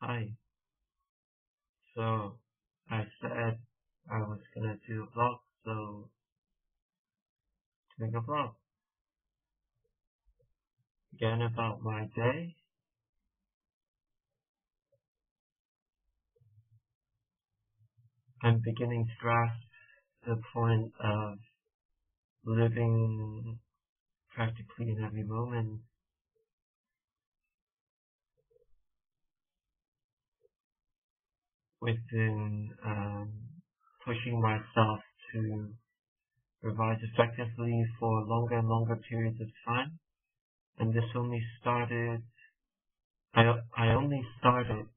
Hi. So I said I was gonna do a vlog, so doing a vlog again about my day. I'm beginning to grasp the point of living practically in every moment within pushing myself to revise effectively for longer and longer periods of time. And this only started. I only started.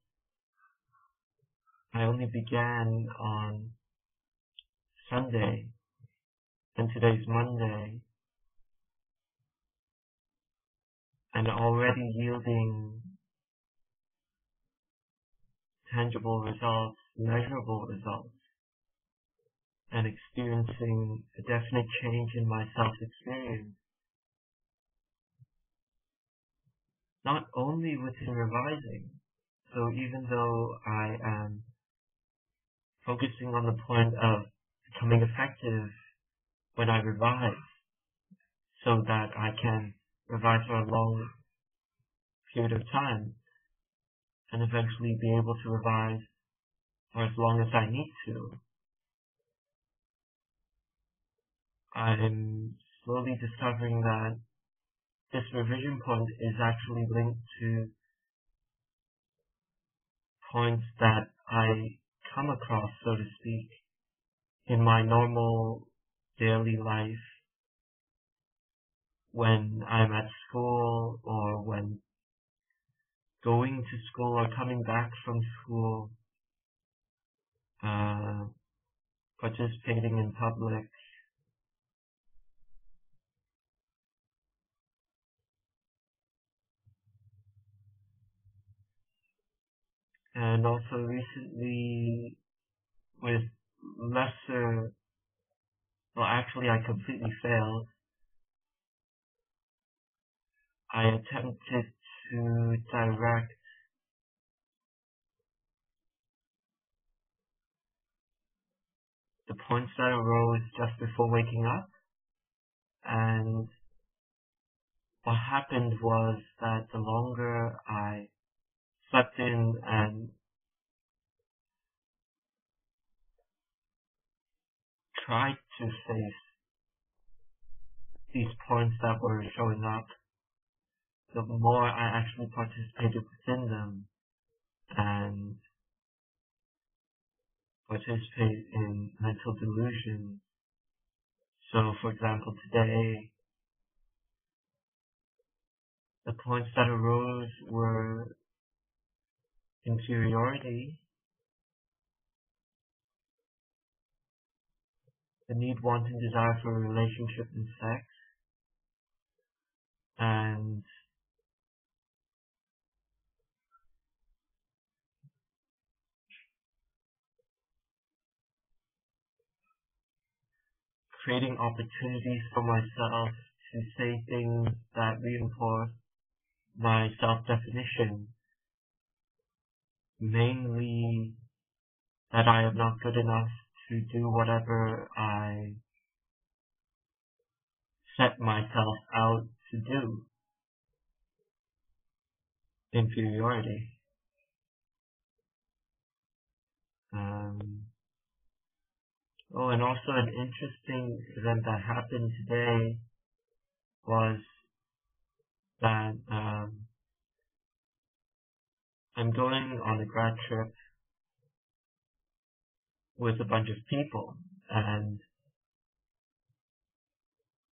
I only began on Sunday, and today's Monday, and already yielding tangible results, measurable results, and experiencing a definite change in my self-experience. Not only within revising, so even though I am focusing on the point of becoming effective when I revise, so that I can revise for a long period of time, and eventually be able to revise for as long as I need to. I'm slowly discovering that this revision point is actually linked to points that I come across, so to speak, in my normal daily life when I'm at school or when going to school or coming back from school, participating in public. And also recently with lesser, well actually I completely failed. I attempted to direct the points that arose just before waking up, and what happened was that the longer I slept in and tried to face these points that were showing up, the more I actually participated within them and participated in mental delusion. So, for example, today, the points that arose were inferiority, the need, want, and desire for a relationship and sex, and creating opportunities for myself to say things that reinforce my self-definition, mainly that I am not good enough to do whatever I set myself out to do. Inferiority. And also an interesting event that happened today was that I'm going on a grad trip with a bunch of people, and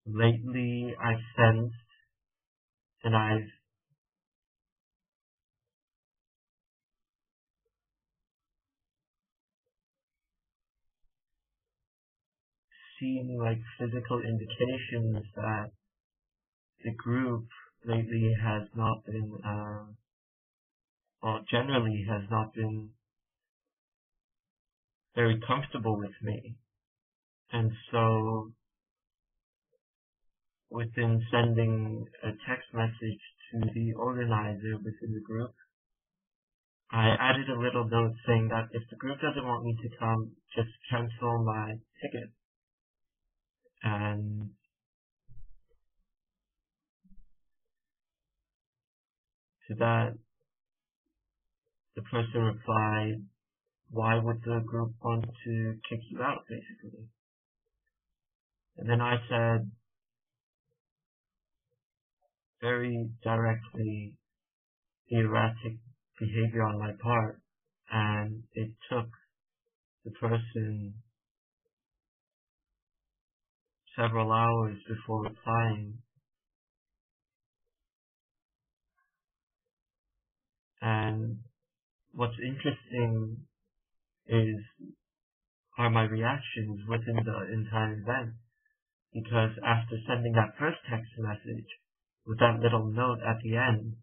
lately I've sensed and I've seen like physical indications that the group lately has not been, well, generally has not been very comfortable with me. And so within sending a text message to the organizer within the group, I added a little note saying that if the group doesn't want me to come, just cancel my ticket. And to that, the person replied, why would the group want to kick you out, basically? And then I said, very directly, erratic behavior on my part, and it took the person several hours before replying. And what's interesting are my reactions within the entire event, because after sending that first text message with that little note at the end,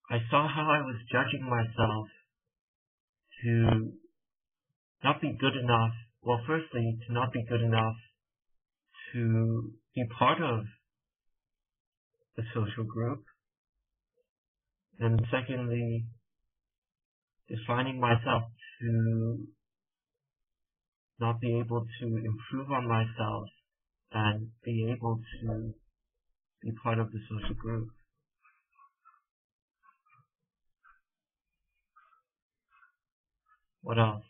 I saw how I was judging myself to not be good enough. Well, firstly, to not be good enough to be part of the social group. And secondly, defining myself to not be able to improve on myself and be able to be part of the social group. What else?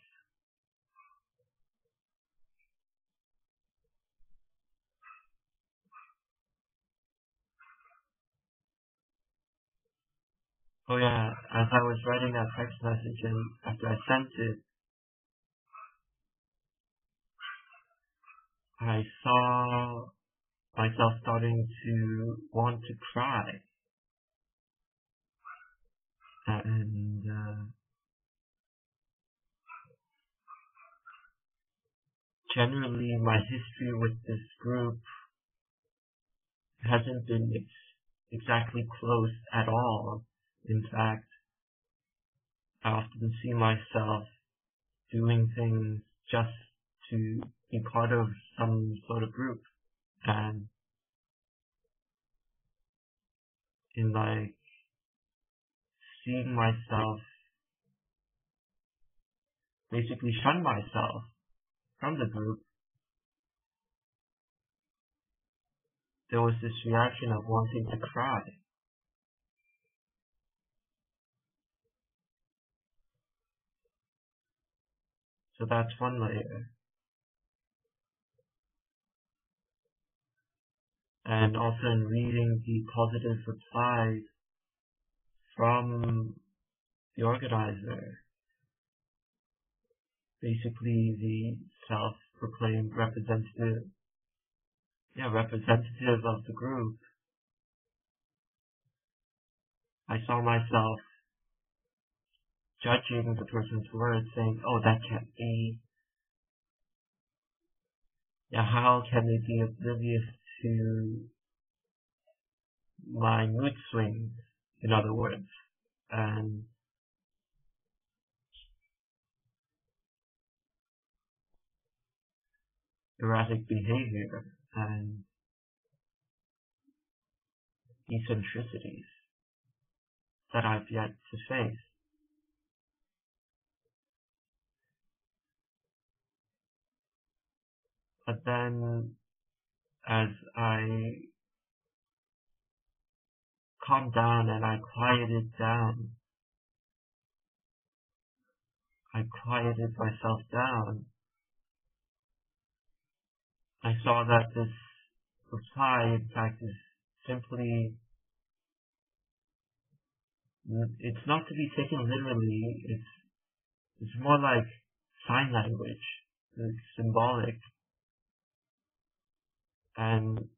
Oh yeah, as I was writing that text message and after I sent it, I saw myself starting to want to cry. And generally my history with this group hasn't been exactly close at all. In fact, I often see myself doing things just to be part of some sort of group. And in like seeing myself basically shun myself from the group, there was this reaction of wanting to cry. So that's one layer. And also in reading the positive replies from the organizer, basically the self-proclaimed representative of the group, I saw myself judging the person's words, saying, oh, that can't be. Yeah, how can they be oblivious to my mood swings, in other words? And erratic behavior and eccentricities that I've yet to face. But then, as I calmed down and I quieted myself down, I saw that this reply, in fact, is simply, it's not to be taken literally, it's more like sign language, it's symbolic. And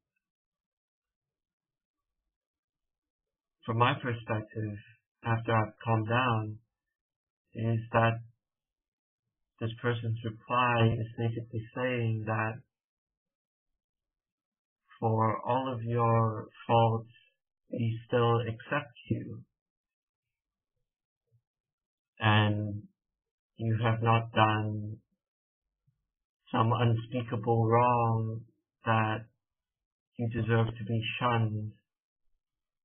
from my perspective, after I've calmed down, is that this person's reply is basically saying that for all of your faults, we still accept you. And you have not done some unspeakable wrong that you deserve to be shunned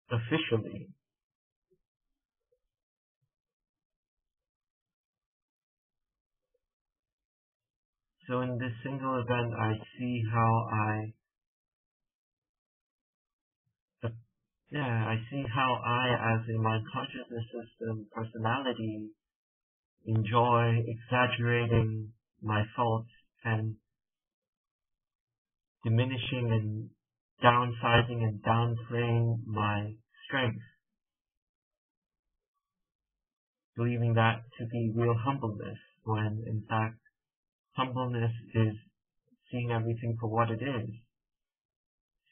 officially. So in this single event, I see how I see how I, as a mind consciousness system personality, enjoy exaggerating my faults and diminishing and downsizing and downplaying my strengths, believing that to be real humbleness, when in fact humbleness is seeing everything for what it is,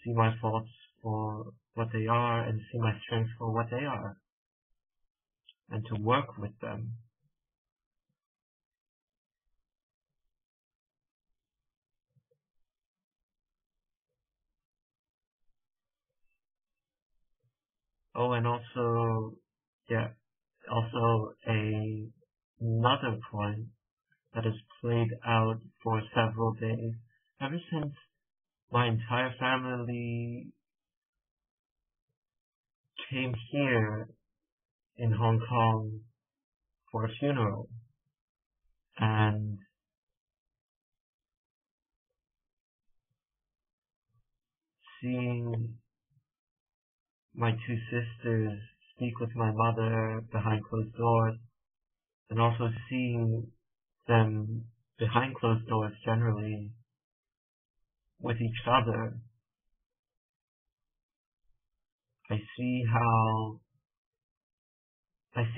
see my faults for what they are and see my strengths for what they are, and to work with them. Oh, and also, another point that has played out for several days, ever since my entire family came here in Hong Kong for a funeral, and seeing my two sisters speak with my mother behind closed doors, and also seeing them behind closed doors generally with each other, I see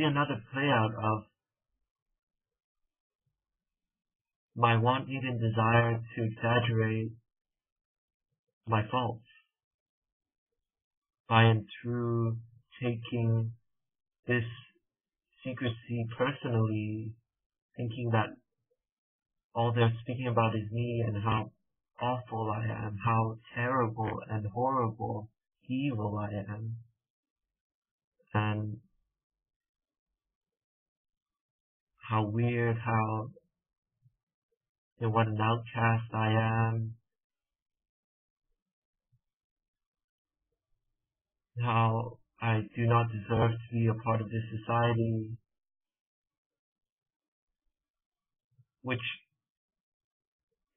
another play out of my wanting and desire to exaggerate my faults by and through taking this secrecy personally, thinking that all they're speaking about is me and how awful I am, how terrible and horrible, evil I am, and how weird, what an outcast I am, how I do not deserve to be a part of this society, which,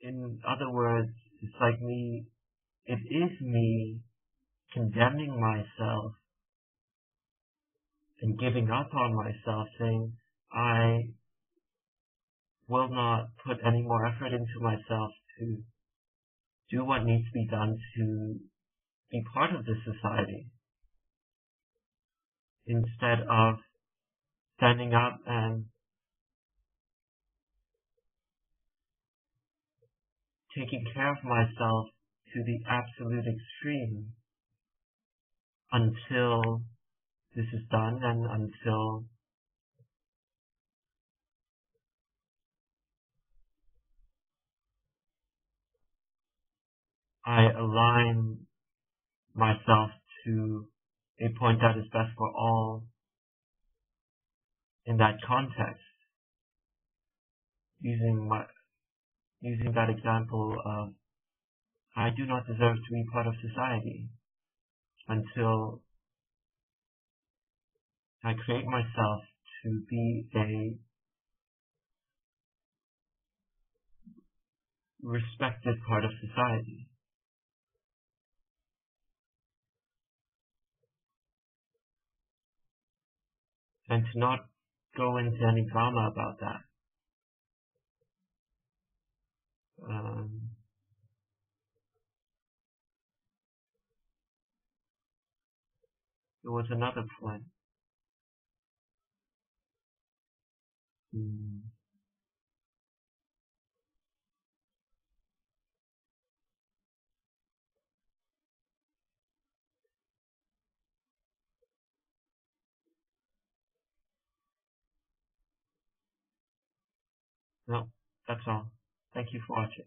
in other words, it is me condemning myself and giving up on myself, saying, I will not put any more effort into myself to do what needs to be done to be part of this society, instead of standing up and taking care of myself to the absolute extreme until this is done and until I align myself to a point that is best for all in that context, using that example of I do not deserve to be part of society until I create myself to be a respected part of society, and to not go into any drama about that. There was another point. No, that's all. Thank you for watching.